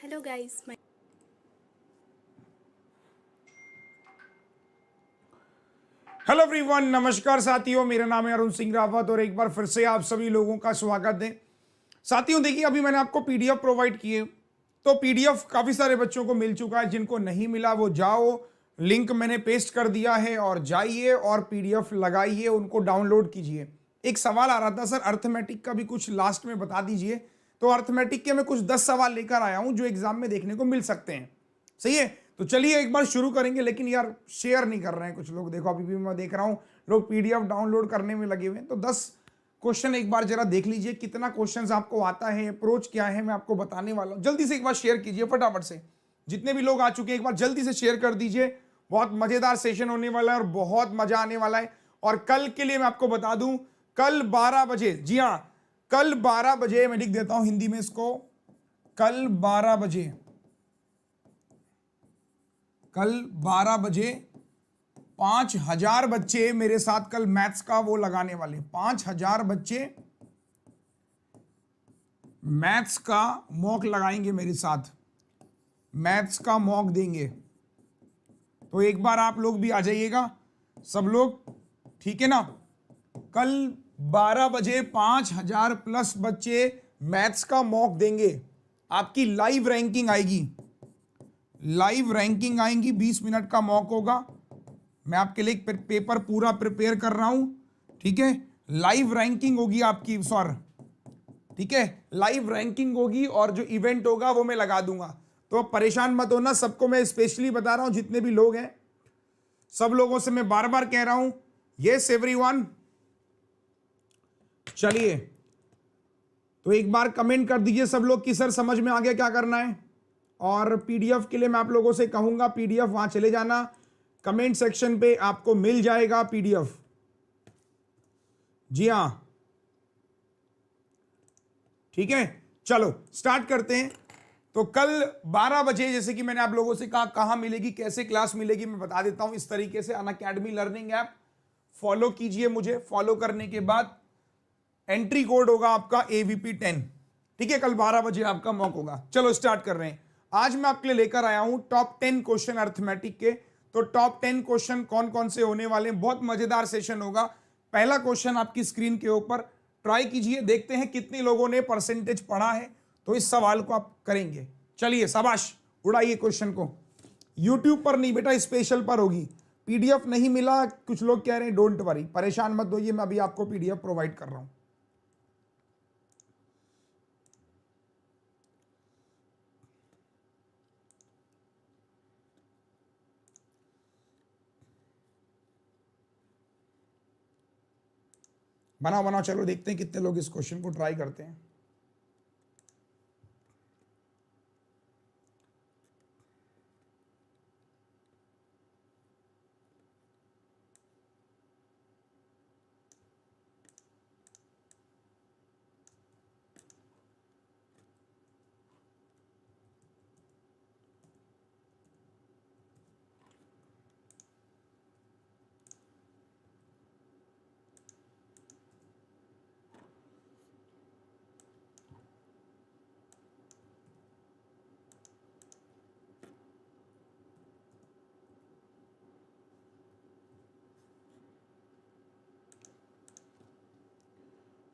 Hello guys, hello everyone, नमस्कार साथियों। मेरा नाम है अरुण सिंह रावत और एक बार फिर से आप सभी लोगों का स्वागत है। साथियों देखिए, अभी मैंने आपको पीडीएफ प्रोवाइड किए, तो पीडीएफ काफ़ी सारे बच्चों को मिल चुका है। जिनको नहीं मिला वो जाओ, लिंक मैंने पेस्ट कर दिया है और जाइए और पीडीएफ लगाइए, उनको डाउनलोड कीजिए। एक सवाल आ रहा था, सर अर्थमेटिक का भी कुछ लास्ट में बता दीजिए। तो अर्थमेटिक के मैं कुछ 10 सवाल लेकर आया हूं जो एग्जाम में देखने को मिल सकते हैं। सही है, तो चलिए एक बार शुरू करेंगे। लेकिन यार शेयर नहीं कर रहे हैं कुछ लोग, देखो अभी भी मैं देख रहा हूं लोग पीडीएफ डाउनलोड करने में लगे हुए हैं। तो 10 क्वेश्चन एक बार जरा देख लीजिए, कितना क्वेश्चंस आपको आता है, अप्रोच क्या है, मैं आपको बताने वाला हूं। जल्दी से एक बार शेयर कीजिए फटाफट से। जितने भी लोग आ चुके हैं एक बार जल्दी से शेयर कर दीजिए। बहुत मजेदार सेशन होने वाला है और बहुत मजा आने वाला है। और कल के लिए मैं आपको बता दूं, कल 12 बजे, जी हाँ कल 12 बजे, मैं लिख देता हूं हिंदी में इसको, कल 12 बजे, कल 12 बजे 5000 बच्चे मेरे साथ कल मैथ्स का वो लगाने वाले। 5000 बच्चे मैथ्स का मॉक लगाएंगे मेरे साथ, मैथ्स का मॉक देंगे। तो एक बार आप लोग भी आ जाइएगा सब लोग, ठीक है ना। कल 12 बजे 5000 प्लस बच्चे मैथ्स का मॉक देंगे। आपकी लाइव रैंकिंग आएगी, लाइव रैंकिंग आएंगी। 20 मिनट का मॉक होगा। मैं आपके लिए एक पेपर पूरा प्रिपेयर कर रहा हूं, ठीक है। लाइव रैंकिंग होगी आपकी, सर ठीक है, लाइव रैंकिंग होगी और जो इवेंट होगा वो मैं लगा दूंगा। तो परेशान मत होना, सबको मैं स्पेशली बता रहा हूं, जितने भी लोग हैं सब लोगों से मैं बार बार कह रहा हूं, यस एवरीवन। चलिए तो एक बार कमेंट कर दीजिए सब लोग कि सर समझ में आ गया क्या करना है। और पीडीएफ के लिए मैं आप लोगों से कहूंगा, पीडीएफ वहां चले जाना, कमेंट सेक्शन पे आपको मिल जाएगा पीडीएफ। जी हां, ठीक है, चलो स्टार्ट करते हैं। तो कल 12 बजे, जैसे कि मैंने आप लोगों से कहा, कहां मिलेगी, कैसे क्लास मिलेगी, मैं बता देता हूं। इस तरीके से अनअकैडमी लर्निंग ऐप फॉलो कीजिए मुझे। फॉलो करने के बाद एंट्री कोड होगा आपका AVP10, ठीक है। कल 12 बजे आपका मॉक होगा। चलो स्टार्ट कर रहे हैं। आज मैं आपके लिए लेकर आया हूं टॉप 10 क्वेश्चन अर्थमेटिक के। तो टॉप 10 क्वेश्चन कौन कौन से होने वाले हैं, बहुत मजेदार सेशन होगा। पहला क्वेश्चन आपकी स्क्रीन के ऊपर, ट्राई कीजिए, देखते हैं कितने लोगों ने परसेंटेज पढ़ा है तो इस सवाल को आप करेंगे। चलिए शाबाश, उड़ाइए क्वेश्चन को। यूट्यूब पर नहीं बेटा, स्पेशल पर होगी। पीडीएफ नहीं मिला, कुछ लोग कह रहे हैं, डोंट वरी, परेशान मत होइए, मैं अभी आपको पीडीएफ प्रोवाइड कर रहा हूं। बनाओ बनाओ, चलो देखते हैं कितने लोग इस क्वेश्चन को ट्राई करते हैं।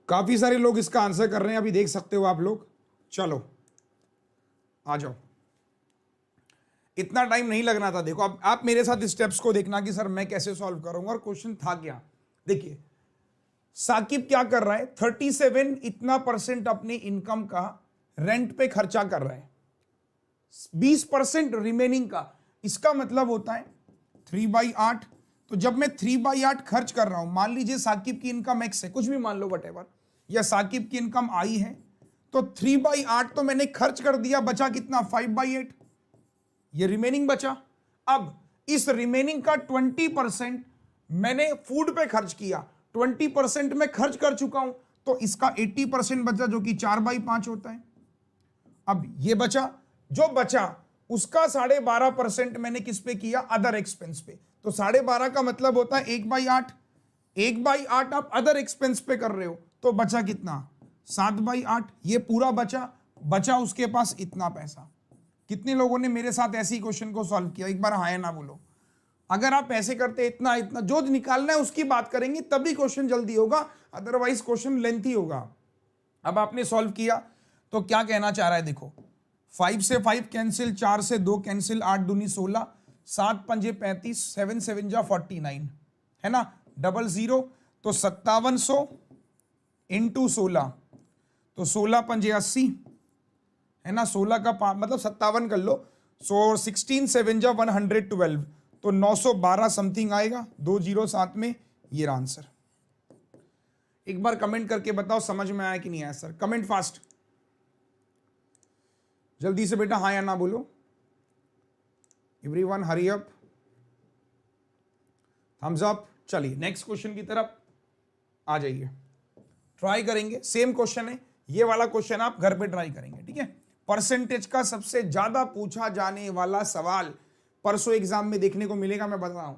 काफी सारे लोग इसका आंसर कर रहे हैं, अभी देख सकते हो आप लोग। चलो आ जाओ, इतना टाइम नहीं लगना था। देखो अब आप मेरे साथ स्टेप्स को देखना कि सर मैं कैसे सॉल्व करूंगा और क्वेश्चन था क्या। देखिए साकिब क्या कर रहा है, 37 इतना परसेंट अपनी इनकम का रेंट पे खर्चा कर रहा है, 20% रिमेनिंग का। इसका मतलब होता है 3/8। तो जब मैं 3/8 खर्च कर रहा हूं, मान लीजिए साकिब की इनकम X है, कुछ भी मान लो वटेवर, या साकिब की इनकम I है, तो 3/8 तो मैंने खर्च कर दिया, बचा कितना, 5/8, ये रिमेनिंग बचा। अब इस रिमेनिंग का 20% मैंने फूड पे खर्च किया, 20% मैं खर्च कर चुका हूं, तो इसका 80% बचा, जो कि 4/5 होता है। अब ये बचा, जो बचा उसका 12.5% मैंने किस पे किया, अदर एक्सपेंस पे। तो 12.5 का मतलब होता है 1/8, 1/8 आप अदर एक्सपेंस पे कर रहे हो, तो बचा कितना, 7/8। ये पूरा बचा, बचा उसके पास इतना पैसा। कितने लोगों ने मेरे साथ ऐसे ही क्वेश्चन को सॉल्व किया? एक बार हाँ या ना बोलो। अगर आप ऐसे करते इतना इतना जो निकालना है उसकी बात करेंगे तभी क्वेश्चन जल्दी होगा, अदरवाइज क्वेश्चन लेंथी होगा। अब आपने सॉल्व किया तो क्या कहना चाह रहा है देखो, 5 से 5 कैंसिल, 4 से 2 कैंसिल, 8 दूनी 16, 7 पंजे 35, 7 7 जा 49, है ना, 00, तो 5700 इंटू 16, तो 16 पंजे 80, है ना, 16 का मतलब 57 कर लो, सो 16 7 जा 112, तो 912 समथिंग आएगा, 2 0 साथ में, ये आंसर। एक बार कमेंट करके बताओ समझ में आया कि नहीं आया सर, कमेंट फास्ट, जल्दी से बेटा, हाँ या ना बोलो। Everyone hurry up, thumbs up. चलिए नेक्स्ट क्वेश्चन की तरफ आ जाइए, ट्राई करेंगे, सेम क्वेश्चन है ये वाला क्वेश्चन, आप घर पे ट्राई करेंगे, ठीक है। परसेंटेज का सबसे ज्यादा पूछा जाने वाला सवाल परसों एग्जाम में देखने को मिलेगा, मैं बता रहा हूं।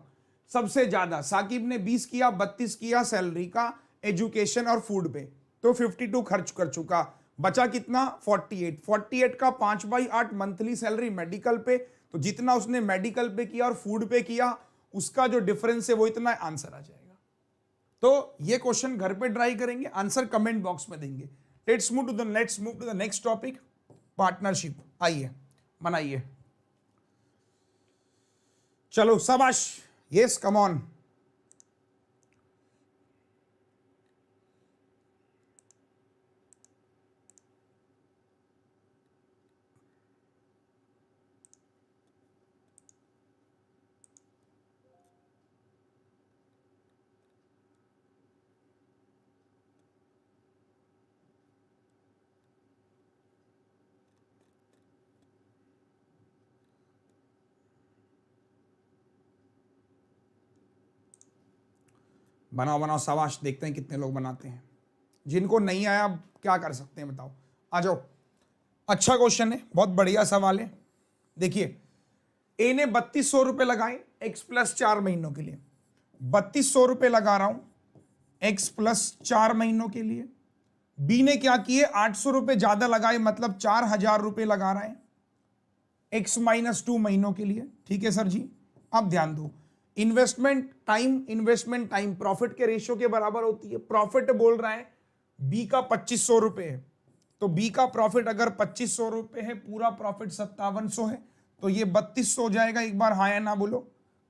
सबसे ज्यादा साकिब ने 20 किया, 32 किया सैलरी का, एजुकेशन और फूड पे, तो 52 खर्च कर चुका, बचा कितना 48, 48 का 5/8 मंथली सैलरी मेडिकल पे, तो जितना उसने मेडिकल पे किया और फूड पे किया उसका जो डिफरेंस है वो इतना आंसर आ जाएगा। तो ये क्वेश्चन घर पे ट्राई करेंगे, आंसर कमेंट बॉक्स में देंगे। Let's move to the next topic, partnership. आइए बनाइए, चलो शाबाश, यस कम ऑन। बनाओ बनाओ शाबाश, देखते हैं कितने लोग बनाते हैं। जिनको नहीं आया अब क्या कर सकते हैं बताओ, आ जाओ। अच्छा क्वेश्चन है, बहुत बढ़िया सवाल है। देखिए ए ने 3200 रुपए लगाए x प्लस 4 महीनों के लिए, 3200 रुपए लगा रहा हूं x प्लस 4 महीनों के लिए। बी ने क्या किए, 800 रुपए ज्यादा लगाए, मतलब 4000 रुपए लगा रहा है x माइनस 2 महीनों के लिए, ठीक है सर जी। अब ध्यान दो, इन्वेस्टमेंट टाइम प्रॉफिट के रेशियो के बराबर होती है। प्रॉफिट बोल रहा है बी का 2500 रुपए है, तो बी का प्रॉफिट अगर 2500 रुपए है, पूरा प्रॉफिट 5700 है, तो ये 3200 हो जाएगा। एक बार हाँ या ना बोलो,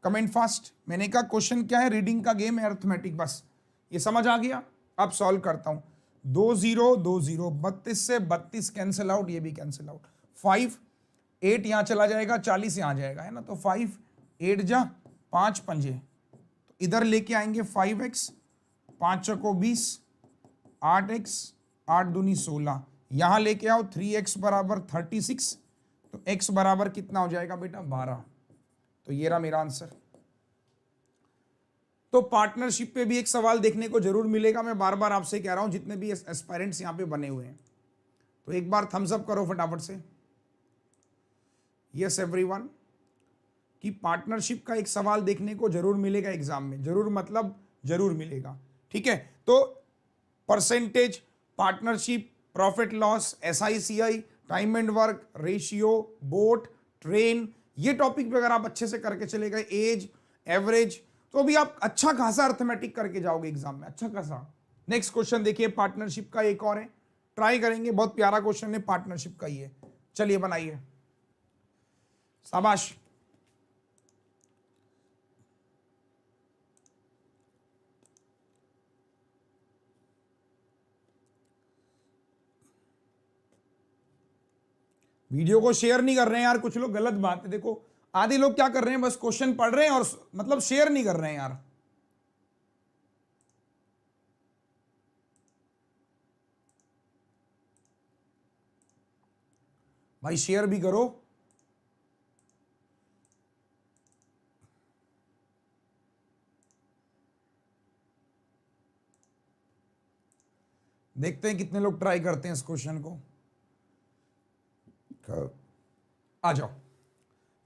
कमेंट फास्ट। मैंने कहा क्वेश्चन क्या है, रीडिंग का गेम है, अर्थमेटिक, बस ये समझ आ गया। अब सॉल्व करता हूं, 2 0 2 0, 32 से 32 कैंसिल आउट, ये भी कैंसिल आउट, 5 8 यहां चला जाएगा, 40 यहां जाएगा, है ना, तो 5 8 जा 5 पंजे, तो इधर लेके आएंगे 5x, 5 चको 20, 8x, 8 दूनी 16, यहां लेके आओ 3x बराबर 36, तो x बराबर कितना हो जाएगा बेटा 12, तो ये रहा मेरा आंसर। तो पार्टनरशिप पे भी एक सवाल देखने को जरूर मिलेगा, मैं बार बार आपसे कह रहा हूं, जितने भी एस्पायरेंट्स यहां पे बने हुए हैं, तो एक बार थम्स अप करो फटाफट से, यस एवरीवन, कि पार्टनरशिप का एक सवाल देखने को जरूर मिलेगा एग्जाम में, जरूर मतलब जरूर मिलेगा, ठीक है। तो percentage, partnership, profit loss, SICI, time and work ratio, boat, train, ये टॉपिक पे अगर आप अच्छे से करके चले गए, एज, एवरेज, तो अभी आप अच्छा खासा अर्थमेटिक करके जाओगे एग्जाम में, अच्छा खासा। नेक्स्ट क्वेश्चन देखिए, पार्टनरशिप का एक और है, ट्राई करेंगे, बहुत प्यारा क्वेश्चन है, पार्टनरशिप का ही है। चलिए बनाइए, शाबाश। वीडियो को शेयर नहीं कर रहे हैं यार कुछ लोग, गलत बात है। देखो आधे लोग क्या कर रहे हैं, बस क्वेश्चन पढ़ रहे हैं और मतलब शेयर नहीं कर रहे हैं यार। भाई शेयर भी करो। देखते हैं कितने लोग ट्राई करते हैं इस क्वेश्चन को। आ जाओ,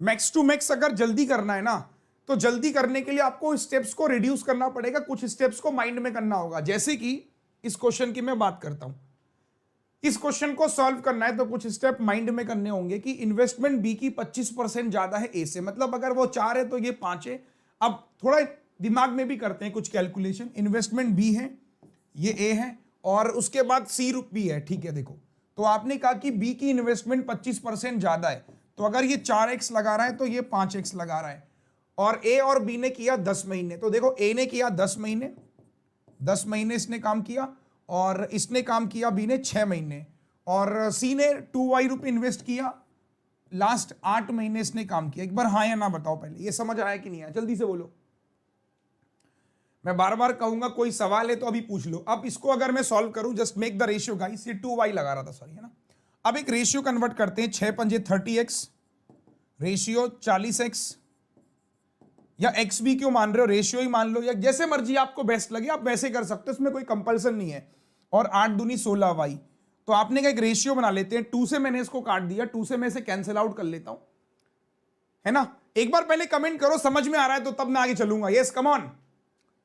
मैक्स टू मैक्स अगर जल्दी करना है ना, तो जल्दी करने के लिए आपको स्टेप्स को रिड्यूस करना पड़ेगा, कुछ स्टेप्स को माइंड में करना होगा। जैसे कि इस क्वेश्चन की मैं बात करता हूं, इस क्वेश्चन को सॉल्व करना है तो कुछ स्टेप माइंड में करने होंगे कि इन्वेस्टमेंट बी की 25% ज्यादा है ए से, मतलब अगर वो 4 है तो ये 5 है। अब थोड़ा दिमाग में भी करते हैं कुछ कैलकुलेशन। इन्वेस्टमेंट बी है, ये ए है, और उसके बाद सी भी है, ठीक है। देखो, तो आपने कहा कि बी की इन्वेस्टमेंट 25% ज्यादा है, तो अगर ये 4x लगा रहा है तो ये 5x लगा रहा है, और ए और बी ने किया 10 महीने। तो देखो, ए ने किया 10 महीने, 10 महीने इसने काम किया, और इसने काम किया बी ने 6 महीने, और सी ने 2y रुपये इन्वेस्ट किया, लास्ट 8 महीने इसने काम किया। एक बार हाँ या ना बताओ, पहले ये समझ आया कि नहीं आया, जल्दी से बोलो। मैं बार बार कहूंगा, कोई सवाल है तो अभी पूछ लो। अब इसको अगर मैं सॉल्व करूं, just make the ratio guys, ये 2y लगा रहा था, सॉरी, है ना। अब एक रेशियो कन्वर्ट करते हैं, 6 पंजे 30x, रेशियो 40x, या x भी क्यों मान रहे हो, रेशियो ही मान लो, या जैसे मर्जी आपको बेस्ट लगे आप वैसे कर सकते हो, इसमें कोई कंपल्सन नहीं है। और 8 दूनी 16y, तो आपने का एक रेशियो बना लेते हैं। 2 से मैंने इसको काट दिया, 2 से मैं इसे कैंसिल आउट कर लेता हूं, है ना। एक बार पहले कमेंट करो समझ में आ रहा है तो तब मैं आगे चलूंगा। यस, कम ऑन,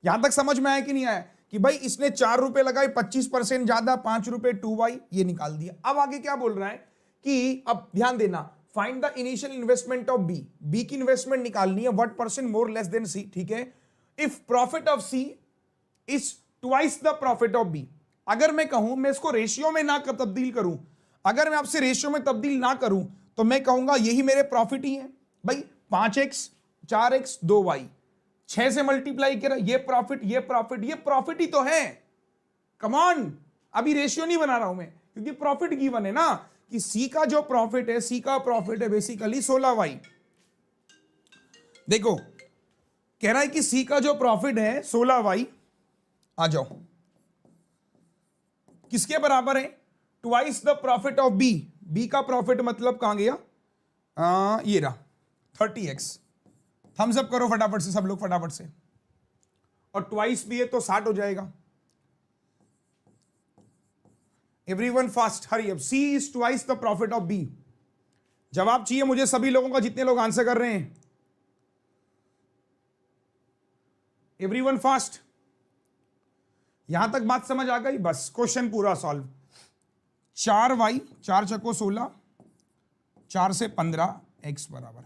यहां तक समझ में आया कि नहीं आया, कि भाई इसने 4 रुपए लगाए, 25% ज्यादा, 5 रुपए, 2y, ये निकाल दिया। अब आगे क्या बोल रहा है कि अब ध्यान देना, find the initial investment of B, B की इन्वेस्टमेंट निकालनी है, what percent more less than C, ठीक है। If profit of C is twice the profit of B, अगर मैं कहूं, मैं इसको रेशियो में ना तब्दील करूं, अगर मैं आपसे रेशियो में तब्दील ना करूं, तो मैं कहूंगा यही मेरे प्रॉफिट ही है भाई। 5x 4x 2y, 6 से मल्टीप्लाई करा, ये प्रॉफिट, ये प्रॉफिट, ये प्रॉफिट ही तो है। कम ऑन, अभी रेशियो नहीं बना रहा हूं मैं, क्योंकि प्रॉफिट गिवन है ना, कि सी का जो प्रॉफिट है, सी का प्रॉफिट है बेसिकली 16y। देखो, कह रहा है कि सी का जो प्रॉफिट है 16y, आ जाओ, किसके बराबर है, twice the profit of B, B का प्रॉफिट मतलब कहां गया, ये रहा 30x। थम्स अप करो फटाफट से सब लोग, फटाफट से, और ट्वाइस भी है तो 60 हो जाएगा। Everyone fast, hurry up. C is twice the profit of B. जवाब चाहिए मुझे सभी लोगों का, जितने लोग आंसर कर रहे हैं। एवरीवन फास्ट, यहां तक बात समझ आ गई, बस क्वेश्चन पूरा सॉल्व। 4y, 4 चको 16, 4 से 15, x बराबर,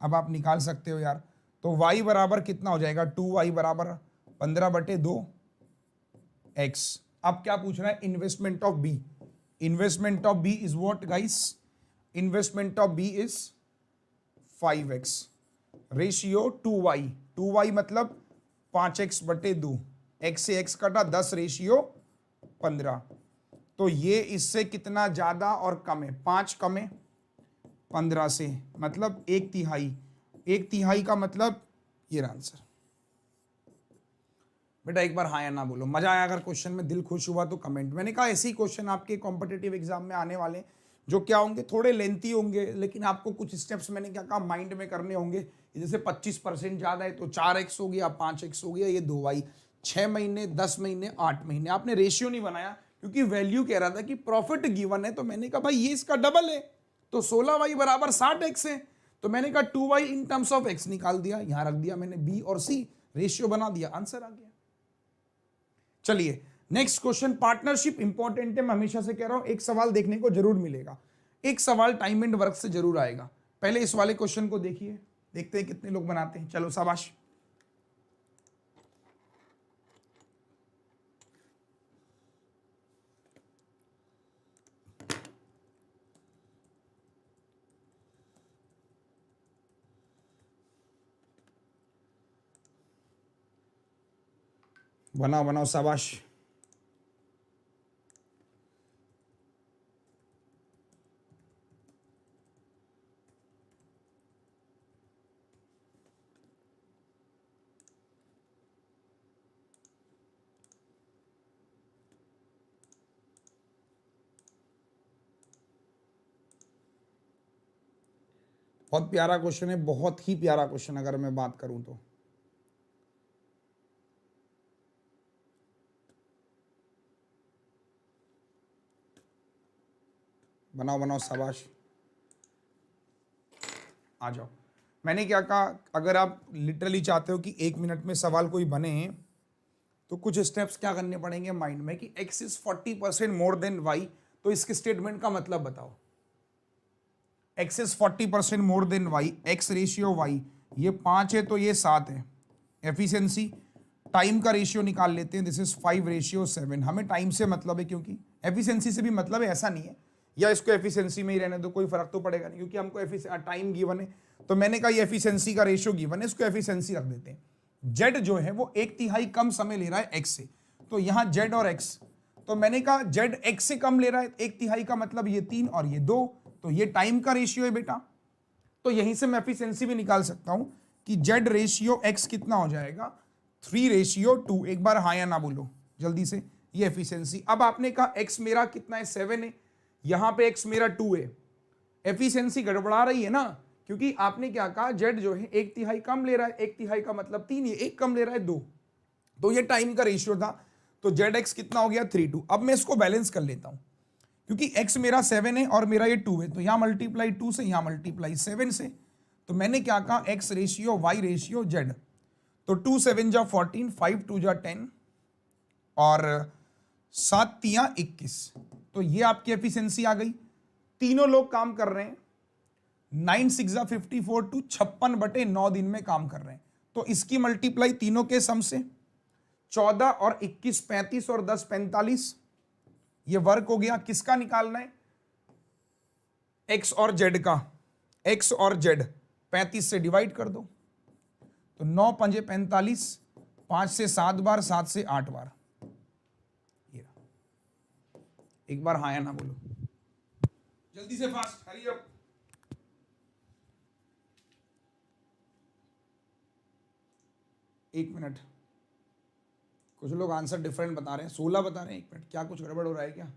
अब आप निकाल सकते हो यार, तो y बराबर कितना हो जाएगा, 2y बराबर 15/2 x। अब क्या पूछ रहा है, investment of B, investment of B is what guys, investment of B is 5x, ratio 2y, 2y मतलब 5x/2, x से x कटा 10, रेशियो 15। तो ये इससे कितना ज्यादा और कम है, 5 कम है 15 से, मतलब 1/3, 1/3 का मतलब ये आंसर। बेटा एक बार हाँ या ना बोलो, मजा आया अगर क्वेश्चन में, दिल खुश हुआ तो कमेंट। मैंने कहा ऐसे ही क्वेश्चन आपके कॉम्पिटिटिव एग्जाम में आने वाले हैं, जो क्या होंगे, थोड़े लेंथी होंगे, लेकिन आपको कुछ स्टेप्स मैंने क्या कहा माइंड में करने होंगे। जैसे 25% ज्यादा है तो 4x हो गया, 5x हो गया, ये 2y, 6 महीने, 10 महीने, 8 महीने। आपने रेशियो नहीं बनाया क्योंकि वैल्यू कह रहा था कि प्रॉफिट गिवन है, तो मैंने कहा भाई ये इसका डबल है, तो 16y बराबर 60x है, तो मैंने कहा 2y in terms of x निकाल दिया, यहां रख दिया मैंने b और c, रेशियो बना दिया, आंसर आ गया। चलिए नेक्स्ट क्वेश्चन, पार्टनरशिप इंपॉर्टेंट है, मैं हमेशा से कह रहा हूं, एक सवाल देखने को जरूर मिलेगा, एक सवाल टाइम एंड वर्क से जरूर आएगा। पहले इस वाले क्वेश्चन को देखिए, देखते हैं कितने लोग बनाते हैं। चलो शाबाश, बनाओ बनाओ, शाबाश। बहुत प्यारा क्वेश्चन है, बहुत ही प्यारा क्वेश्चन अगर मैं बात करूं तो। बनाओ बनाओ, शाबाश, आ जाओ। मैंने क्या कहा, अगर आप लिटरली चाहते हो कि 1 मिनट में सवाल कोई बने, तो कुछ स्टेप्स क्या करने पड़ेंगे माइंड में, कि x is 40% more than y, तो इसके स्टेटमेंट का मतलब बताओ। x is 40% more than y, x ratio y, ये 5 है तो ये 7 है। एफिशिएंसी टाइम का रेशियो निकाल लेते हैं, दिस इज 5:7। हमें टाइम से मतलब है, क्योंकि एफिशिएंसी से भी मतलब है ऐसा नहीं है, या इसको एफिशिएंसी में ही रहने दो, कोई फर्क तो पड़ेगा नहीं, क्योंकि हमको टाइम गिवन है। तो मैंने कहा ये एफिशिएंसी का रेशियो गिवन है, इसको एफिशिएंसी रख देते हैं। जेड जो है वो 1/3 कम समय ले रहा है एक्स से, तो यहां जेड और एक्स, तो मैंने कहा जेड एक्स से कम ले रहा है 1/3 का मतलब ये 3 और ये 2, तो ये टाइम का रेशियो है बेटा। तो यहीं से मैं एफिशिएंसी भी निकाल सकता हूं कि जेड रेशियो एक्स कितना हो जाएगा, 3:2। एक बार हाँ या ना बोलो जल्दी से, ये एफिशिएंसी। अब आपने कहा एक्स मेरा कितना है, 7 है, यहां पे एक्स मेरा 2 है, एफिशिएंसी गड़बड़ा रही है ना, क्योंकि आपने क्या कहा जेड जो है 1/3 कम ले रहा है, 1/3 का मतलब 3, ये 1 कम ले रहा है 2, तो ये टाइम का रेशियो था। तो जेड एक्स कितना हो गया, 3:2। अब मैं इसको बैलेंस कर लेता हूं, क्योंकि x मेरा 7 है और मेरा ये 2 है, तो यहां मल्टीप्लाई 2 से, यहां मल्टीप्लाई 7 से, तो मैंने क्या कहा x ratio y ratio z, तो 2 7 जा 14, 5 2 जा 10 और 7 3 21, तो ये आपकी एफिशिएंसी आ गई। तीनों लोग काम कर रहे हैं, 9 6 जा 54, 56/9 दिन में काम कर रहे हैं, तो इसकी मल्टीप्लाई तीनों के सम से, 14 और 21 35 और 10 45, ये वर्क हो गया। किसका निकालना है, एक्स और जेड का, एक्स और जेड 35 से डिवाइड कर दो, तो 9 पंजे 45, 5 से 7 बार, 7 से 8 बार। ये एक बार हाँ या ना बोलो जल्दी से, फास्ट, हरी अप। एक मिनट, कुछ लोग आंसर डिफरेंट बता रहे हैं, 16 बता रहे हैं। एक मिनट, क्या कुछ गड़बड़ हो रहा है क्या?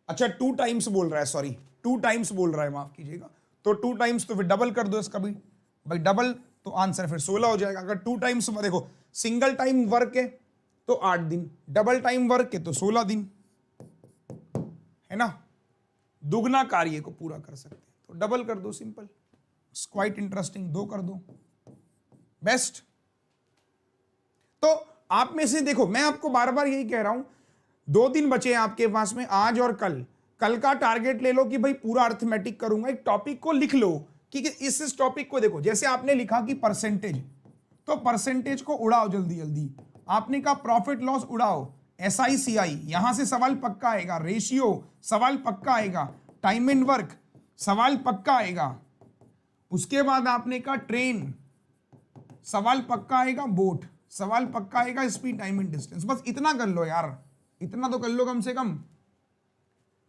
अच्छा 2 टाइम्स बोल रहा है, सॉरी 2 टाइम्स बोल रहा है, माफ कीजिएगा। तो 2 टाइम्स तो फिर डबल कर दो इसका भी भाई, डबल तो आंसर फिर 16 हो जाएगा। अगर 2 टाइम्स में देखो, सिंगल टाइम वर्क है तो 8 दिन, डबल टाइम वर्क है तो 16 दिन, है ना। दुगना कार्य को पूरा कर सकते हैं तो डबल कर दो, सिंपल, क्वाइट इंटरेस्टिंग, 2 कर दो, बेस्ट। तो आप में से देखो, मैं आपको बार बार यही कह रहा हूं, 2 दिन बचे हैं आपके पास में, आज और कल। कल का टारगेट ले लो कि भाई पूरा अर्थमेटिक करूंगा, एक टॉपिक को लिख लो कि इस टॉपिक को देखो, जैसे आपने लिखा कि परसेंटेज, तो परसेंटेज को उड़ाओ जल्दी जल्दी। आपने कहा प्रॉफिट लॉस उड़ाओ, SICI, यहां से सवाल पक्का आएगा, रेशियो सवाल पक्का आएगा, टाइम एंड वर्क सवाल पक्का आएगा, उसके बाद आपने कहा ट्रेन सवाल पक्का आएगा, बोट सवाल पक्का आएगा, स्पीड टाइम एंड डिस्टेंस। बस इतना कर लो यार, इतना तो कर लो कम से कम,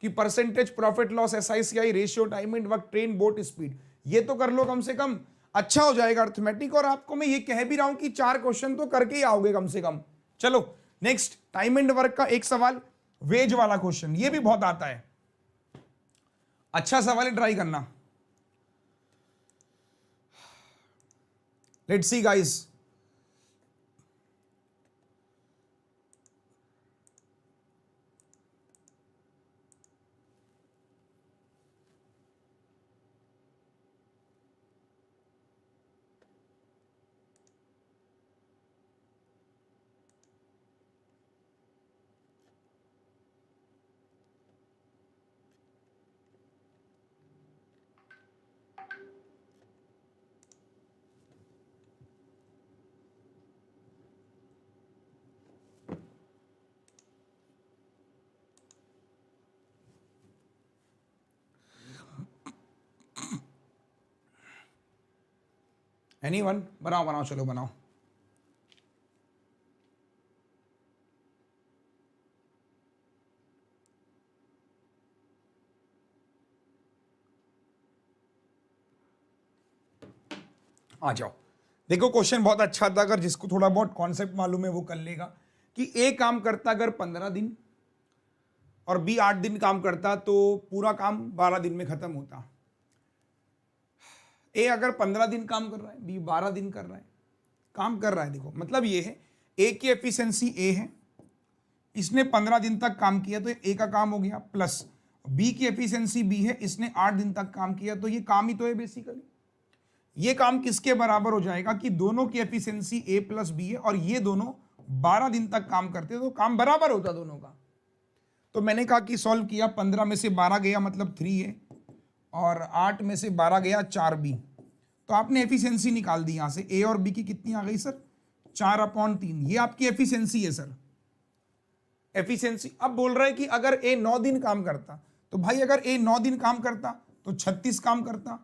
कि percentage, profit loss, SICI, ratio, time and work, train, boat, speed, ये तो कर लो कम से कम, अच्छा हो जाएगा अर्थमेटिक। और आपको मैं ये कह भी रहा हूं कि 4 क्वेश्चन तो करके ही आओगे कम से कम। चलो नेक्स्ट, टाइम एंड वर्क का एक सवाल, वेज वाला क्वेश्चन, ये भी बहुत आता है, अच्छा सवाल है, ट्राई करना। लेट्स सी गाइस, एनीवन, बनाओ बनाओ, चलो बनाओ। आ जाओ, देखो क्वेश्चन बहुत अच्छा था, अगर जिसको थोड़ा बहुत कॉन्सेप्ट मालूम है वो कर लेगा, कि ए काम करता अगर 15 दिन और बी 8 दिन काम करता तो पूरा काम 12 दिन में खत्म होता। ए अगर 15 दिन काम कर रहा है, बी 12 दिन कर रहा है, काम कर रहा है। देखो मतलब ये है, ए की एफिशिएंसी ए है, इसने 15 दिन तक काम किया तो ए का काम हो गया, प्लस बी की एफिशिएंसी बी है, इसने 8 दिन तक काम किया, तो ये काम ही तो है बेसिकली। ये काम किसके बराबर हो जाएगा कि दोनों की एफिशिएंसी ए प्लस बी है और ये दोनों 12 दिन तक काम करते हैं, तो काम बराबर होता दोनों का। तो मैंने कहा कि सॉल्व किया, 15 में से 12 गया मतलब 3A, और 8 में से 12 गया 4B। तो आपने एफिशिएंसी निकाल दी यहां से, ए और बी की कितनी आ गई सर, 4/3। ये आपकी एफिशिएंसी है सर, एफिशिएंसी। अब बोल रहा है कि अगर ए 9 दिन काम करता, तो भाई अगर ए 9 दिन काम करता तो 36 काम करता,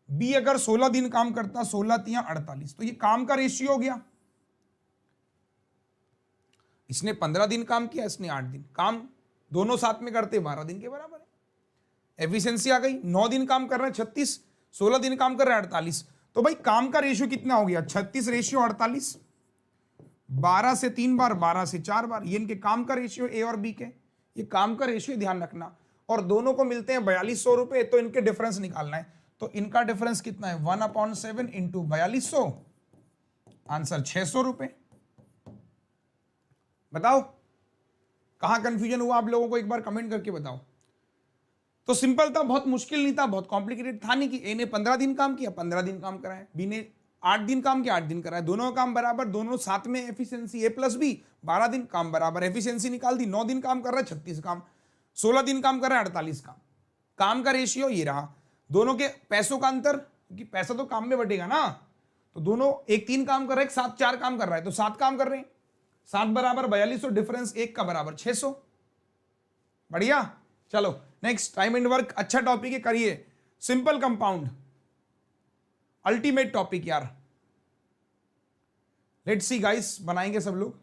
बी अगर 16 दिन काम करता, 16 तिया 48, तो ये काम का रेशियो हो गया। इसने 15 दिन काम किया, इसने 8 दिन काम, दोनों साथ में करते 12 दिन के बराबर है। एफिशिएंसी आ गई, 9 दिन काम कर रहे हैं 36, 16 दिन काम कर रहे हैं 48। तो भाई काम का रेशियो कितना हो गया, 36 रेशियो 48, 12 से 3 बार, 12 से 4 बार, ये इनके काम का रेशियो ए और बी के, ये काम का रेशियो ध्यान रखना। और दोनों को मिलते हैं 4200 रुपए, तो इनके डिफरेंस निकालना है। तो इनका डिफरेंस कितना है, 1/7 इंटू 4200, आंसर 600 रुपए। बताओ कहां कंफ्यूजन हुआ आप लोगों को, एक बार कमेंट करके बताओ। तो सिंपल था, बहुत मुश्किल नहीं था, बहुत कॉम्प्लिकेटेड था नहीं कि ए ने 15 दिन काम किया, 15 दिन काम कराए, बी ने 8 दिन काम किया, 8 दिन कराए, दोनों का काम बराबर, दोनों साथ में एफिशिएंसी, ए प्लस बी, 12 दिन काम बराबर, एफिशिएंसी निकाल दी। 9 दिन काम कर रहा है 36 काम, 16 दिन काम कर रहा है 48 काम। काम का रेशियो ये रहा, दोनों के पैसों का अंतर, क्योंकि पैसा तो काम में बटेगा ना, तो दोनों एक 3 काम कर रहा है, एक 7 4 काम कर रहा है, तो 7 काम कर रहे हैं, 7 बराबर 4200, डिफरेंस 1 का बराबर 600। बढ़िया। चलो नेक्स्ट, टाइम एंड वर्क, अच्छा टॉपिक है, करिए। सिंपल कंपाउंड, अल्टीमेट टॉपिक यार। लेट्स सी गाइस, बनाएंगे सब लोग।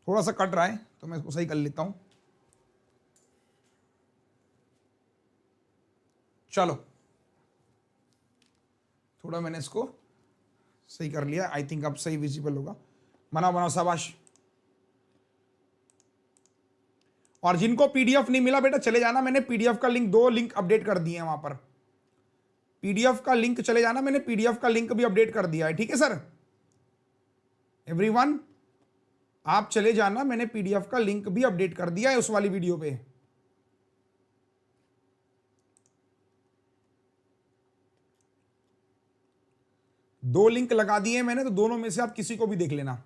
थोड़ा सा कट रहा है तो मैं इसको सही कर लेता हूं। चलो थोड़ा मैंने इसको सही कर लिया, आई थिंक अब सही विजिबल होगा। बनाओ बनाओ, शाबाश। और जिनको पीडीएफ नहीं मिला बेटा चले जाना, मैंने पीडीएफ का लिंक, 2 लिंक अपडेट कर दिए हैं वहां पर, पीडीएफ का लिंक चले जाना, मैंने पीडीएफ का लिंक भी अपडेट कर दिया है, ठीक है सर। एवरीवन आप चले जाना, मैंने पीडीएफ का लिंक भी अपडेट कर दिया है उस वाली वीडियो पे। दो लिंक लगा दिए मैंने, तो दोनों में से आप किसी को भी देख लेना।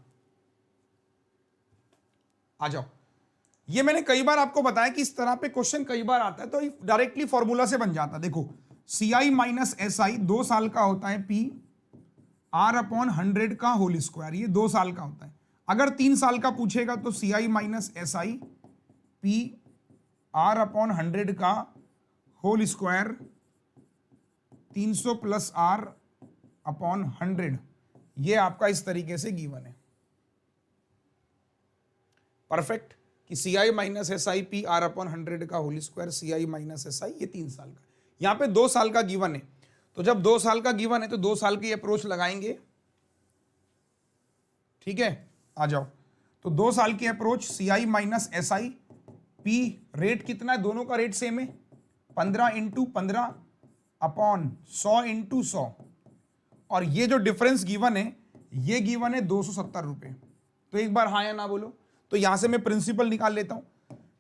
आ जाओ। ये मैंने कई बार आपको बताया कि इस तरह पे क्वेश्चन कई बार आता है, तो डायरेक्टली फॉर्मूला से बन जाता है। देखो CI माइनस SI 2 साल का होता है P R/100 का होल स्क्वायर, ये 2 साल का होता है। अगर 3 साल का पूछेगा तो CI minus SI P R/100 का होल स्क्वायर 300 प्लस R/100, ये आपका इस तरीके से गिवन है। परफेक्ट, कि CI minus SI P R/100 का whole square CI minus SI, ये 3 साल का। यहां पे 2 साल का गिवन है, तो जब 2 साल का गिवन है तो 2 साल की अप्रोच लगाएंगे, ठीक है। आ जाओ, तो 2 साल की approach CI minus SI P, rate कितना है, दोनों का रेट सेम है, 15 इंटू 15/100 इंटू 100, और ये जो डिफरेंस गिवन है, ये गिवन है 270 रुपए। तो एक बार हाँ या ना बोलो। तो यहां से मैं प्रिंसिपल निकाल लेता हूं,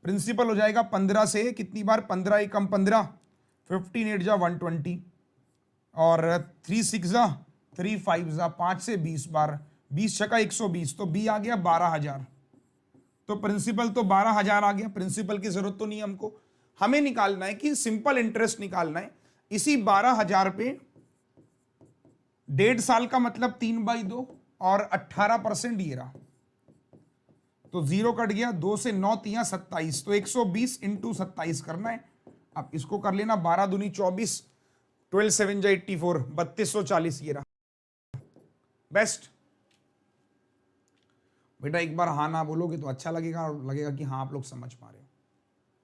प्रिंसिपल हो जाएगा 15 से कितनी बार, 15 एकम 15, 15 8 जा 120, और 3 6 जा 3 5 जा 5 से 20 बार, 20 छका 120, तो बी आ गया 12,000। तो प्रिंसिपल तो 12,000 आ गया, प्रिंसिपल की जरूरत तो नहीं हमको, हमें निकालना है कि सिंपल इंटरेस्ट निकालना है। इसी 12,000 पे 1.5 साल का मतलब 3/2 और 18% ये रहा, तो 0 कट गया, 2 से 9 तिया 27, तो 120 इंटू 27 करना है। अब इसको कर लेना, 12 दूनी 24, 12 7 जा 84, 3240 ये रहा। बेस्ट बेटा, एक बार हाँ ना बोलोगे तो अच्छा लगेगा, और लगेगा कि हाँ आप लोग समझ पा रहे हो।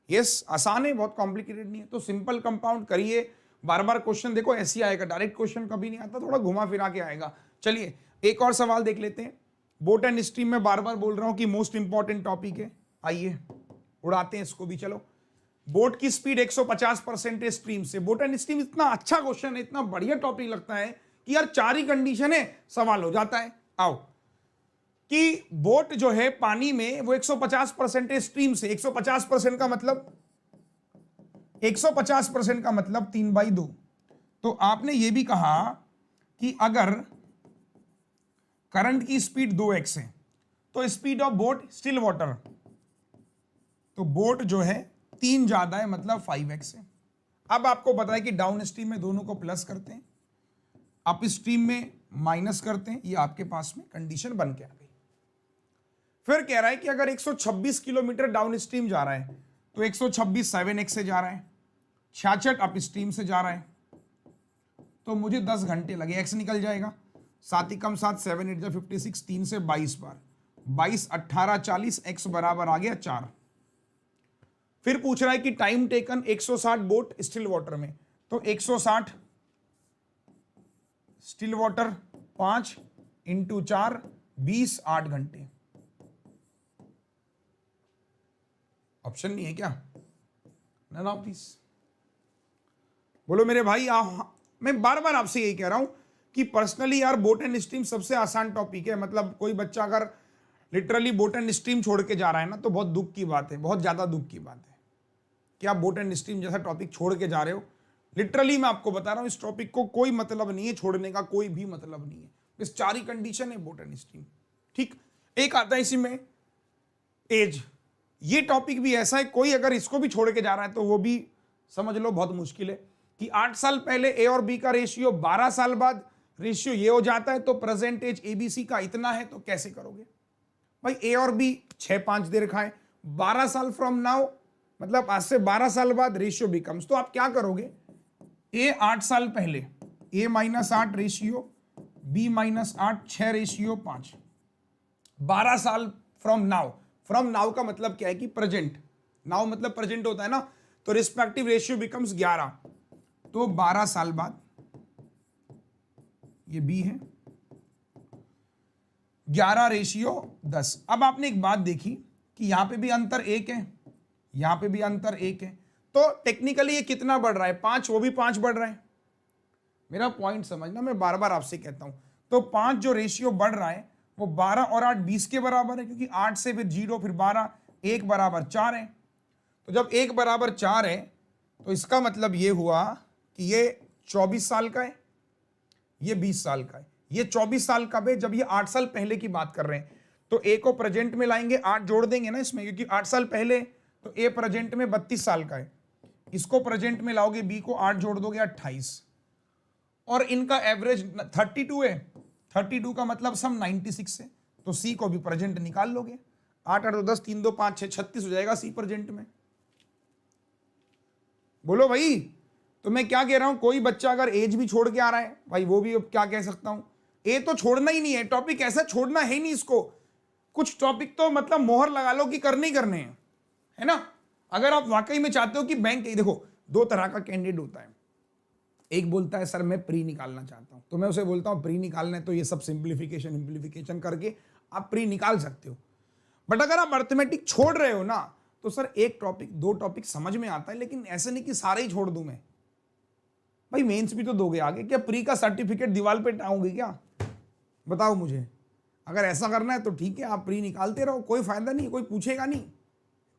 यस, आसान है, बहुत कॉम्प्लिकेटेड नहीं है। तो सिंपल कंपाउंड करिए, बार बार क्वेश्चन देखो ऐसे ही आएगा, डायरेक्ट क्वेश्चन कभी नहीं आता, थोड़ा घुमा फिरा के आएगा। चलिए एक और सवाल देख लेते हैं। बोट एंड स्ट्रीम में बार बार बोल रहा हूं कि मोस्ट इंपॉर्टेंट टॉपिक है, आइए उड़ाते हैं इसको भी। चलो, बोट की स्पीड 150% है स्ट्रीम से। बोट एंड स्ट्रीम इतना अच्छा क्वेश्चन है, इतना बढ़िया टॉपिक लगता है कि यार 4 ही कंडीशन है, सवाल हो जाता है। आओ, कि बोट जो है पानी में वो 150% है स्ट्रीम से। 150% का मतलब 150% का मतलब 3/2। तो आपने ये भी कहा कि अगर करंट की स्पीड 2x है, तो speed of boat still water, तो बोट जो है 3 ज्यादा है, मतलब 5x है। अब आपको पता है कि डाउन स्ट्रीम में दोनों को प्लस करते हैं, अप स्ट्रीम में माइनस करते हैं, ये आपके पास में कंडीशन बन के आ गई। फिर कह रहा है कि अगर 126 किलोमीटर डाउन स्ट्रीम जा रहा है तो 126 7x से जा रहा है, 66 अप स्ट्रीम से जा रहा है, तो मुझे 10 घंटे लगे, x निकल जाएगा, साथ ही कम साथ 7 8 56, 3 से 22 बार, 22 18 40, x बराबर आ गया 4। फिर पूछ रहा है कि time taken 160 boat still water में, तो 160 स्टिल वाटर 5 इंटू 4 20 8 घंटे। ऑप्शन नहीं है क्या? None of this. बोलो मेरे भाई, मैं बार बार आपसे यही कह रहा हूं कि पर्सनली यार बोट एंड स्ट्रीम सबसे आसान टॉपिक है। मतलब कोई बच्चा अगर लिटरली बोट एंड स्ट्रीम छोड़ के जा रहा है ना, तो बहुत दुख की बात है, बहुत ज्यादा दुख की बात है कि आप बोट एंड स्ट्रीम जैसा टॉपिक छोड़ के जा रहे हो। लिटरली मैं आपको बता रहा हूं, इस टॉपिक को कोई मतलब नहीं है छोड़ने का, कोई भी मतलब नहीं है। बस 4 ही कंडीशन है बोट एंड स्ट्रीम। ठीक, एक आता है इसी में एज। ये टॉपिक भी ऐसा है, कोई अगर इसको भी छोड़ के जा रहा है तो वो भी समझ लो बहुत मुश्किल है कि 8 साल पहले ए और बी का रेशियो 12 साल बाद रेशियो ये हो जाता है, तो प्रेजेंट एज एबीसी का इतना है, तो कैसे करोगे भाई? ए और बी 6-5 दे रखा है, 12 साल फ्रॉम नाउ, मतलब आज से 12 साल बाद रेशियो बिकम्स, तो आप क्या करोगे? ए 8 साल पहले, ए -8 रेशियो, बी -8 6 रेशियो 5, 12 साल फ्रॉम नाउ। फ्रॉम नाउ का मतलब क्या है कि प्रेजेंट, नाउ मतलब प्रेजेंट होता है ना, तो रिस्पेक्टिव रेशियो बिकम्स 11, तो 12 साल बाद ये बी है, 11 रेशियो 10। अब आपने एक बात देखी कि यहां पे भी अंतर 1 है, यहां पे भी अंतर 1 है, तो टेक्निकली ये कितना बढ़ रहा है? 5, वो भी 5 बढ़ रहा है। मेरा पॉइंट समझना, मैं बार बार आपसे कहता हूं, तो 5 जो रेशियो बढ़ रहा है वो 12 और 8 20 के बराबर है, क्योंकि 8 से फिर 0 फिर 12, 1 बराबर 4 है। तो जब 1 बराबर 4 है तो इसका मतलब ये हुआ कि ये 24 साल का है, ये 20 साल का है। ये 24 साल का है जब ये 8 साल पहले की बात कर रहे हैं, तो ए को प्रेजेंट में लाएंगे, 8 जोड़ देंगे ना इसमें, क्योंकि 8 साल पहले, तो ए प्रेजेंट में 32 साल का है। इसको प्रेजेंट में लाओगे, बी को 8 जोड़ दोगे 28, और इनका एवरेज 32 है, 32 का मतलब सम 96 है, तो सी को भी प्रेजेंट निकाल लोगे। 8 8 10, 3 2 5 6 36 हो जाएगा सी प्रेजेंट में। बोलो भाई, तो मैं क्या कह रहा हूं, कोई बच्चा अगर एज भी छोड़ के आ रहा है भाई, वो भी अब क्या कह सकता हूं, ए तो छोड़ना ही नहीं है, टॉपिक ऐसा छोड़ना है नहीं इसको। कुछ टॉपिक तो मतलब मोहर लगा लो कि करने ही करने हैं, है ना? अगर आप वाकई में चाहते हो कि बैंक, देखो 2 तरह का कैंडिडेट होता है। एक बोलता है सर मैं प्री निकालना चाहता हूं, तो मैं उसे बोलता हूं प्री निकालना है तो ये सब सिंप्लीफिकेशन करके आप प्री निकाल सकते हो। बट अगर आप अर्थमेटिक छोड़ रहे हो ना, तो सर एक टॉपिक 2 टॉपिक समझ में आता है, लेकिन ऐसे नहीं कि सारे ही छोड़ दूं मैं। भाई मेंस भी तो दोगे आगे, क्या प्री का सर्टिफिकेट दीवार पे टांगोगे क्या? बताओ मुझे। अगर ऐसा करना है तो ठीक है, आप प्री निकालते रहो, कोई फायदा नहीं, कोई पूछेगा नहीं।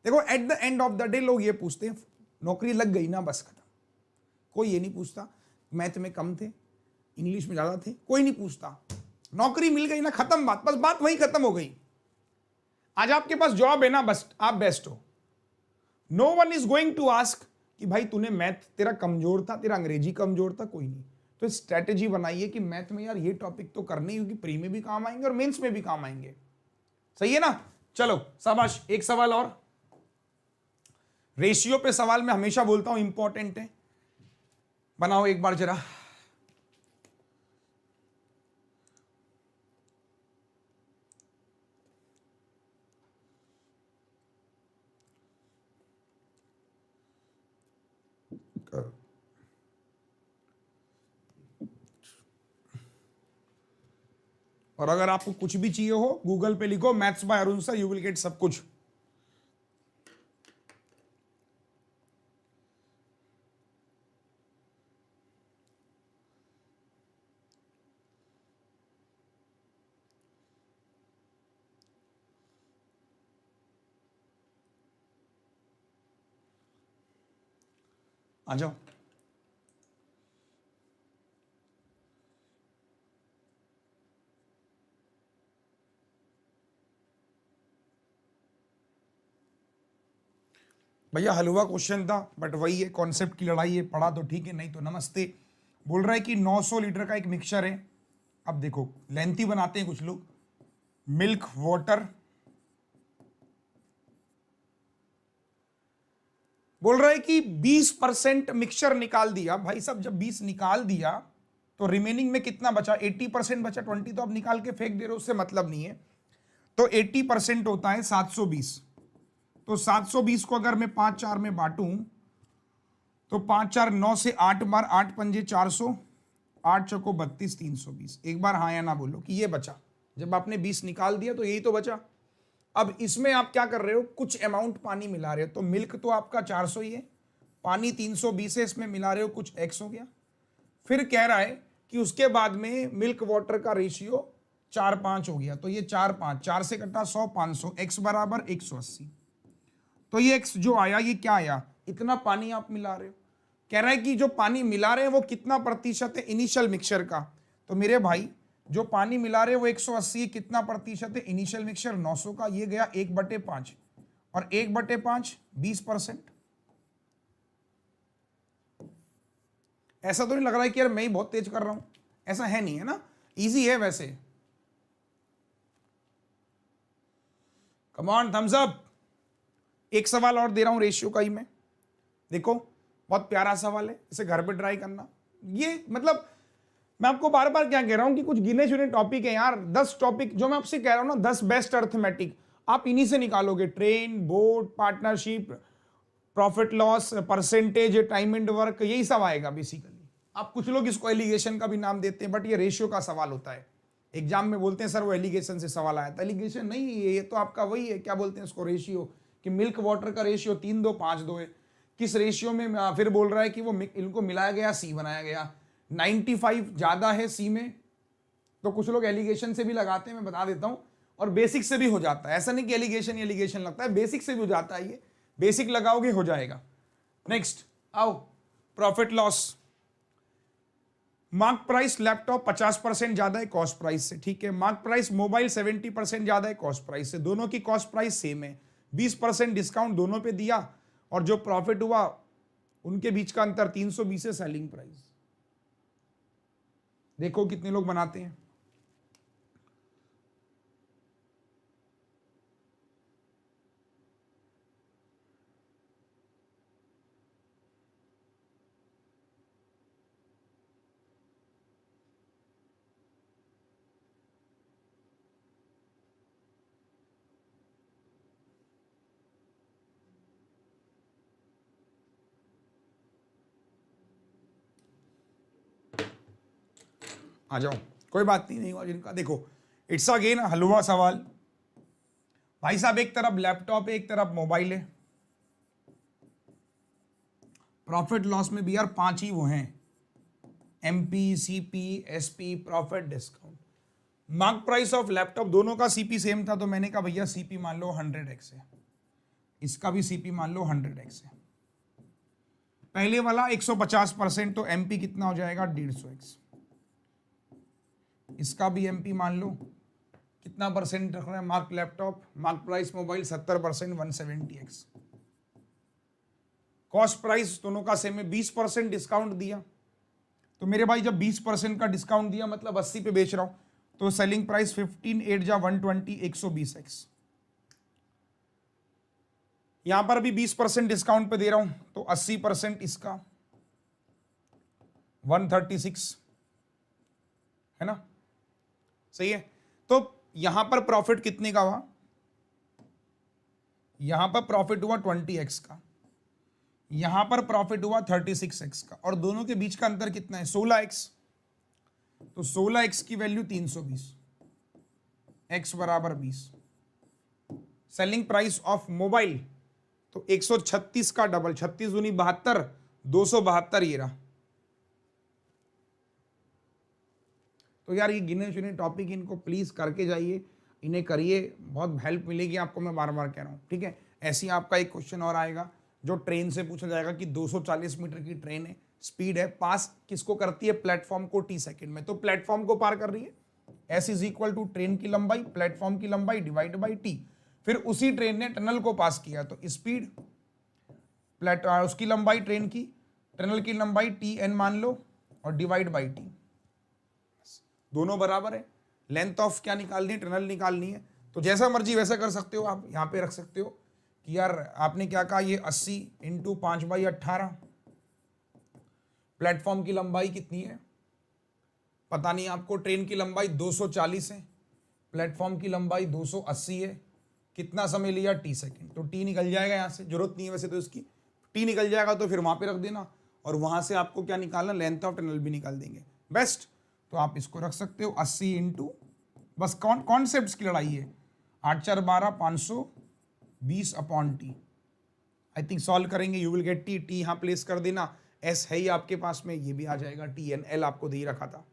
देखो at the end of the day लोग ये पूछते हैं, नौकरी लग गई ना बस खत्म। कोई ये नहीं पूछता मैथ में कम थे, इंग्लिश में ज्यादा थे, कोई नहीं पूछता। नौकरी मिल गई ना, खत्म बात, बस बात वहीं खत्म हो गई। आज आपके पास जॉब है ना, बस आप बेस्ट हो। No one is going to ask कि भाई तूने मैथ, तेरा कमजोर था, तेरा अंग्रेजी कमजोर था, कोई नहीं। तो स्ट्रेटेजी बनाइए कि मैथ में यार ये टॉपिक तो करने ही, क्योंकि प्री में भी काम आएंगे और मेंस में भी काम आएंगे। सही है ना? चलो शाबाश। एक सवाल और, रेशियो पे सवाल मैं हमेशा बोलता हूं इंपॉर्टेंट है, बनाओ एक बार जरा। और अगर आपको कुछ भी चाहिए हो, गूगल पे लिखो maths by Arun sir, you will get सब कुछ। आ जाओ। भैया हलवा क्वेश्चन था, बट वही है, कॉन्सेप्ट की लड़ाई है, पढ़ा तो ठीक है, नहीं तो नमस्ते। बोल रहा है कि 900 लीटर का एक मिक्सचर है। अब देखो लेंथी बनाते हैं कुछ लोग। मिल्क वाटर, बोल रहा है कि 20% मिक्सचर निकाल दिया। भाई साहब जब 20 निकाल दिया तो रिमेनिंग में कितना बचा? 80% बचा। 20 तो अब निकाल के फेंक दे रहे हो, उससे मतलब नहीं है। तो 80% होता है 720। तो 720 को अगर मैं 5 4 में बांटूं तो 5 4 9 से 8 बार, 8 पंजे 400, 8 चौको 32, 320। एक बार हाँ या ना बोलो कि ये बचा। जब आपने 20 निकाल दिया तो यही तो बचा। अब इसमें आप क्या कर रहे हो? कुछ अमाउंट पानी मिला रहे हो। तो मिल्क तो आपका 400 ही है, पानी 320 है, इसमें मिला रहे हो कुछ एक्स हो गया। फिर कह रहा है कि उसके बाद में मिल्क वाटर का रेशियो 4:5 हो गया। तो ये 4:5, 4 से कटा 100, 500, एक्स बराबर 180। तो ये एक्स जो आया ये क्या आया? इतना पानी आप मिला रहे हो। कह रहा है कि जो पानी मिला रहे हैं वो कितना प्रतिशत है इनिशियल मिक्सचर का। तो मेरे भाई जो पानी मिला रहे हैं वो 180, कितना प्रतिशत है? इनिशियल मिक्सचर 900 का, ये गया 1/5, और 1/5 20%। ऐसा तो नहीं लग रहा है कि यार मैं ही बहुत तेज कर रहा हूं, ऐसा है नहीं, है ना? इजी है वैसे। Come on thumbs up. एक सवाल और दे रहा हूं रेशियो का ही मैं। देखो बहुत प्यारा सवाल है, इसे घर पे ट्राई करना। ये मतलब मैं आपको बार बार क्या कह रहा हूं कि कुछ गिने चुने टॉपिक है यार। 10 टॉपिक जो मैं आपसे कह रहा हूं ना, 10 बेस्ट अर्थमेटिक, आप इन्हीं से निकालोगे। Train, board, partnership, profit loss, percentage, time and work, यही सब आएगा बेसिकली। आप कुछ लोग इसको एलिगेशन का भी नाम देते हैं, बट ये रेशियो का सवाल होता है। एग्जाम में बोलते हैं सर वो एलिगेशन से सवाल आया था। एलिगेशन नहीं है ये तो आपका वही है, क्या बोलते हैं उसको, रेशियो। कि मिल्क वाटर का रेशियो 3:2, 5:2 है। किस रेशियो में? फिर बोल रहा है कि वो इनको मिलाया गया, सी बनाया गया। 95 ज्यादा है सी में। तो कुछ लोग एलिगेशन से भी लगाते हैं, मैं बता देता हूं, और बेसिक से भी हो जाता है। ऐसा नहीं कि एलिगेशन लगता है, बेसिक से भी हो जाता है। ये बेसिक लगाओगे हो जाएगा। नेक्स्ट आओ, profit loss. Mark price laptop 50% ज्यादा है कॉस्ट प्राइस से, ठीक है। मार्क प्राइस मोबाइल 70% ज्यादा है कॉस्ट प्राइस से। दोनों की कॉस्ट प्राइस सेम है। 20% डिस्काउंट दोनों पे दिया, और जो प्रॉफिट हुआ उनके बीच का अंतर 320 है सेलिंग प्राइस। देखो कितने लोग बनाते हैं। आ जाओ, कोई बात नहीं, नहीं हुआ जिनका। देखो इट्स अगेन हलवा सवाल। भाई साहब एक तरफ लैपटॉप है, एक तरफ मोबाइल है। प्रॉफिट लॉस में भी यार 5 ही वो हैं, MP, CP, SP, profit, discount. Mark price of laptop, दोनों का सीपी सेम था, तो मैंने कहा भैया सीपी मान लो 100x है, इसका भी सीपी मान लो 100x है। पहले वाला 150%, तो एमपी कितना हो जाएगा? 150x। इसका भी एमपी मान लो, कितना परसेंट रख रहे हैं? Mark laptop, mark price mobile 70%, 170x। Cost price दोनों का सेम है, 20% डिस्काउंट दिया। तो मेरे भाई जब 20% का डिस्काउंट दिया मतलब 80 पे बेच रहा हूं, तो सेलिंग प्राइस 15 8 जा 120, 120x। यहां पर भी 20% डिस्काउंट पे दे रहा हूं, तो 80% इसका 136, है ना? सही है। तो यहां पर प्रॉफिट कितने का हुआ? यहां पर प्रॉफिट हुआ 20x का, यहां पर प्रॉफिट हुआ 36x का, और दोनों के बीच का अंतर कितना है? 16x। तो 16x की वैल्यू 320, x बराबर 20। सेलिंग प्राइस ऑफ मोबाइल तो 136 का डबल, 36 दूनी 72, 272 ये रहा। तो यार ये गिने चुने टॉपिक, इनको प्लीज करके जाइए, इन्हें करिए, बहुत हेल्प मिलेगी आपको, मैं बार बार कह रहा हूँ, ठीक है। ऐसे ही आपका एक क्वेश्चन और आएगा जो ट्रेन से पूछा जाएगा कि 240 मीटर की ट्रेन है, स्पीड है, पास किसको करती है? प्लेटफॉर्म को t सेकंड में। तो प्लेटफॉर्म को पार कर रही है, s is equal to train की लंबाई, प्लेटफॉर्म की लंबाई डिवाइड बाई t। फिर उसी ट्रेन ने टनल को पास किया, तो स्पीड उसकी लंबाई ट्रेन की, टनल की लंबाई TN मान लो और डिवाइड बाई T, दोनों बराबर है। लेंथ ऑफ क्या निकालनी है, टनल निकालनी है। तो जैसा मर्जी वैसा कर सकते हो आप, यहाँ पे रख सकते हो कि यार आपने क्या कहा, ये 80 इंटू 5/18, प्लेटफॉर्म की लंबाई कितनी है पता नहीं आपको, ट्रेन की लंबाई 240 है, प्लेटफॉर्म की लंबाई 280 है, कितना समय लिया, T सेकेंड। तो T निकल जाएगा, यहाँ से जरूरत नहीं है वैसे तो इसकी, T निकल जाएगा तो फिर वहाँ पे रख देना, और वहाँ से आपको क्या निकालना, लेंथ ऑफ टनल भी निकाल देंगे, बेस्ट। तो आप इसको रख सकते हो 80 इंटू, बस कॉन्सेप्ट्स की लड़ाई है, 8 4 12 520 upon T। I think solve करेंगे, यू विल गेट T यहाँ प्लेस कर देना, S है ही आपके पास में, ये भी आ जाएगा, TNL आपको दे ही रखा था।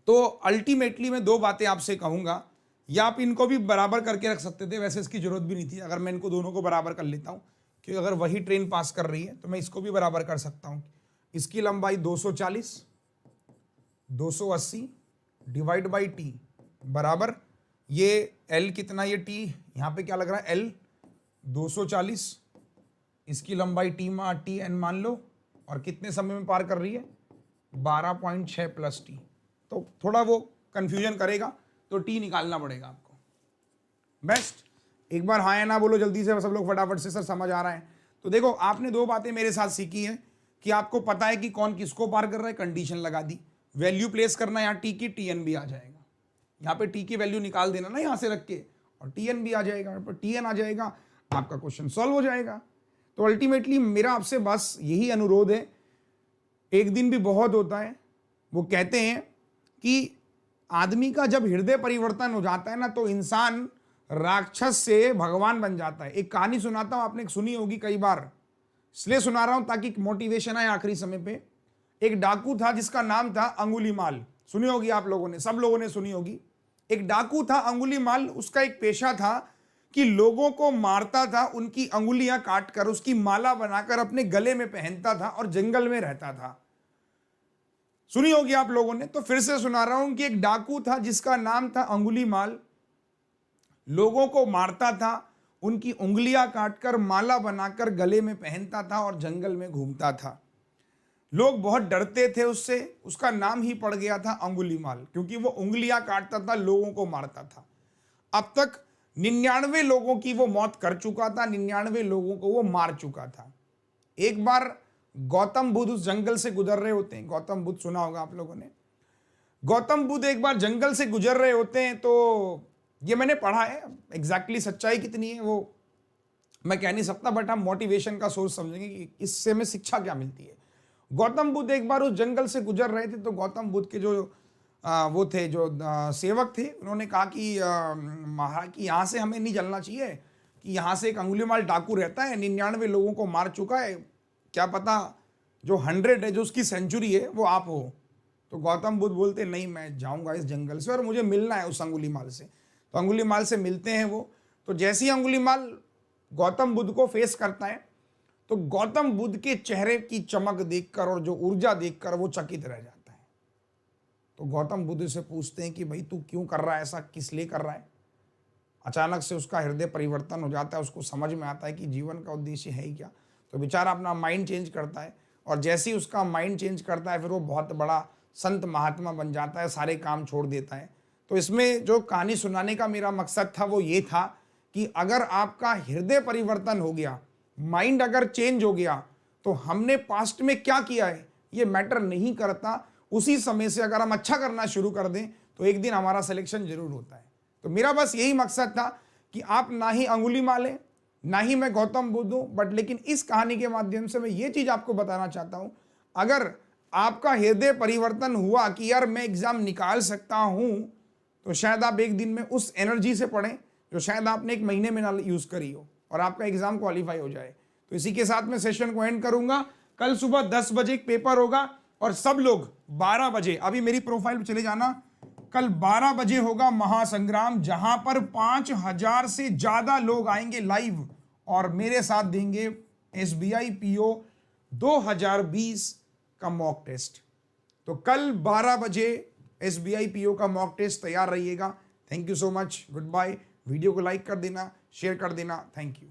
तो अल्टीमेटली मैं दो बातें आपसे कहूंगा, या आप इनको भी बराबर करके रख सकते थे, वैसे इसकी जरूरत भी नहीं थी, अगर मैं इनको दोनों को बराबर कर लेता हूं, क्योंकि अगर वही ट्रेन पास कर रही है तो मैं इसको भी बराबर कर सकता हूं। इसकी लंबाई 240, 280 डिवाइड बाई T बराबर, ये L कितना, ये T यहाँ पे क्या लग रहा है, L 240, इसकी लंबाई TN मान लो, और कितने समय में पार कर रही है, 12.6 प्लस T। तो थोड़ा वो कंफ्यूजन करेगा, तो T निकालना पड़ेगा आपको, बेस्ट। एक बार हाँ या ना बोलो जल्दी से, सब लोग फटाफट से, सर समझ आ रहा है। तो देखो आपने दो बातें मेरे साथ सीखी है कि आपको पता है कि कौन किसको पार कर रहा है, कंडीशन लगा दी, वैल्यू प्लेस करना, यहाँ T की, TN भी आ जाएगा, यहाँ पे T की वैल्यू निकाल देना ना यहाँ से रख के, और TN भी आ जाएगा, पर TN आ जाएगा, आपका क्वेश्चन सॉल्व हो जाएगा। तो अल्टीमेटली मेरा आपसे बस यही अनुरोध है, एक दिन भी बहुत होता है, वो कहते हैं कि आदमी का जब हृदय परिवर्तन हो जाता है ना, तो इंसान राक्षस से भगवान बन जाता है। एक कहानी सुनाता हूं, आपने सुनी होगी कई बार, इसलिए सुना रहा हूं ताकि मोटिवेशन आए आखिरी समय पे। एक डाकू था जिसका नाम था अंगुलीमाल, सुनी होगी आप लोगों ने, सब लोगों ने सुनी होगी। एक डाकू था अंगुलीमाल, उसका एक पेशा था कि लोगों को मारता था, उनकी अंगुलियां काटकर उसकी माला बनाकर अपने गले में पहनता था और जंगल में रहता था। सुनी होगी आप लोगों ने, तो फिर से सुना रहा हूं कि एक डाकू था जिसका नाम था अंगुलीमाल, लोगों को मारता था, उनकी उंगलियां काटकर माला बनाकर गले में पहनता था और जंगल में घूमता था। लोग बहुत डरते थे उससे, उसका नाम ही पड़ गया था अंगुलीमाल, क्योंकि वो उंगलियां काटता था, लोगों को मारता था। अब तक 99 लोगों की वो मौत कर चुका था, 99 लोगों को वो मार चुका था। एक बार गौतम बुद्ध उस जंगल से गुजर रहे होते हैं, गौतम बुद्ध सुना होगा आप लोगों ने। गौतम बुद्ध एक बार जंगल से गुजर रहे होते हैं, तो ये मैंने पढ़ा है, एग्जैक्टली सच्चाई कितनी है वो मैं कह नहीं सकता, बट हम मोटिवेशन का सोर्स समझेंगे कि इससे हमें शिक्षा क्या मिलती है। गौतम बुद्ध एक बार उस जंगल से गुजर रहे थे, तो गौतम बुद्ध के जो वो थे, जो सेवक थे, उन्होंने कहा कि महाराज कि यहाँ से हमें नहीं चलना चाहिए, कि यहाँ से एक अंगुलीमाल डाकू रहता है, 99 लोगों को मार चुका है, क्या पता जो 100 है, जो उसकी सेंचुरी है, वो आप हो। तो गौतम बुद्ध बोलते नहीं, मैं जाऊँगा इस जंगल से और मुझे मिलना है उस अंगुलीमाल से। तो अंगुलीमाल से मिलते हैं वो। तो जैसे ही अंगुलीमाल गौतम बुद्ध को फेस करता है, तो गौतम बुद्ध के चेहरे की चमक देखकर और जो ऊर्जा देखकर वो चकित रह जाता है। तो गौतम बुद्ध से पूछते हैं कि भाई तू क्यों कर रहा है ऐसा, किस लिए कर रहा है। अचानक से उसका हृदय परिवर्तन हो जाता है, उसको समझ में आता है कि जीवन का उद्देश्य है ही क्या। तो बेचारा अपना माइंड चेंज करता है, और जैसे ही उसका माइंड चेंज करता है, फिर वो बहुत बड़ा संत महात्मा बन जाता है, सारे काम छोड़ देता है। तो इसमें जो कहानी सुनाने का मेरा मकसद था वो ये था कि अगर आपका हृदय परिवर्तन हो गया, माइंड अगर चेंज हो गया, तो हमने पास्ट में क्या किया है ये मैटर नहीं करता। उसी समय से अगर हम अच्छा करना शुरू कर दें तो एक दिन हमारा सिलेक्शन जरूर होता है। तो मेरा बस यही मकसद था कि आप ना ही अंगुलीमाल हैं, ना ही मैं गौतम बुद्ध हूं, बट लेकिन इस कहानी के माध्यम से मैं ये चीज आपको बताना चाहता हूं, अगर आपका हृदय परिवर्तन हुआ कि यार मैं एग्जाम निकाल सकता हूं, तो शायद आप एक दिन में उस एनर्जी से पढ़ें जो शायद आपने एक महीने में ना यूज करी हो, और आपका एग्जाम क्वालिफाई हो जाए। तो इसी के साथ मैं सेशन को एंड करूंगा। कल सुबह 10 बजे एक पेपर होगा, और सब लोग 12 बजे, अभी मेरी प्रोफाइल पे चले जाना, कल 12 बजे होगा महासंग्राम, जहां पर 5000 से ज्यादा लोग आएंगे लाइव और मेरे साथ देंगे SBI PO 2020 का मॉक टेस्ट। तो कल 12 बजे SBI PO का मॉक टेस्ट, तैयार रहिएगा। Thank you so much, good bye. Video को लाइक कर देना, शेयर कर देना, थैंक यू।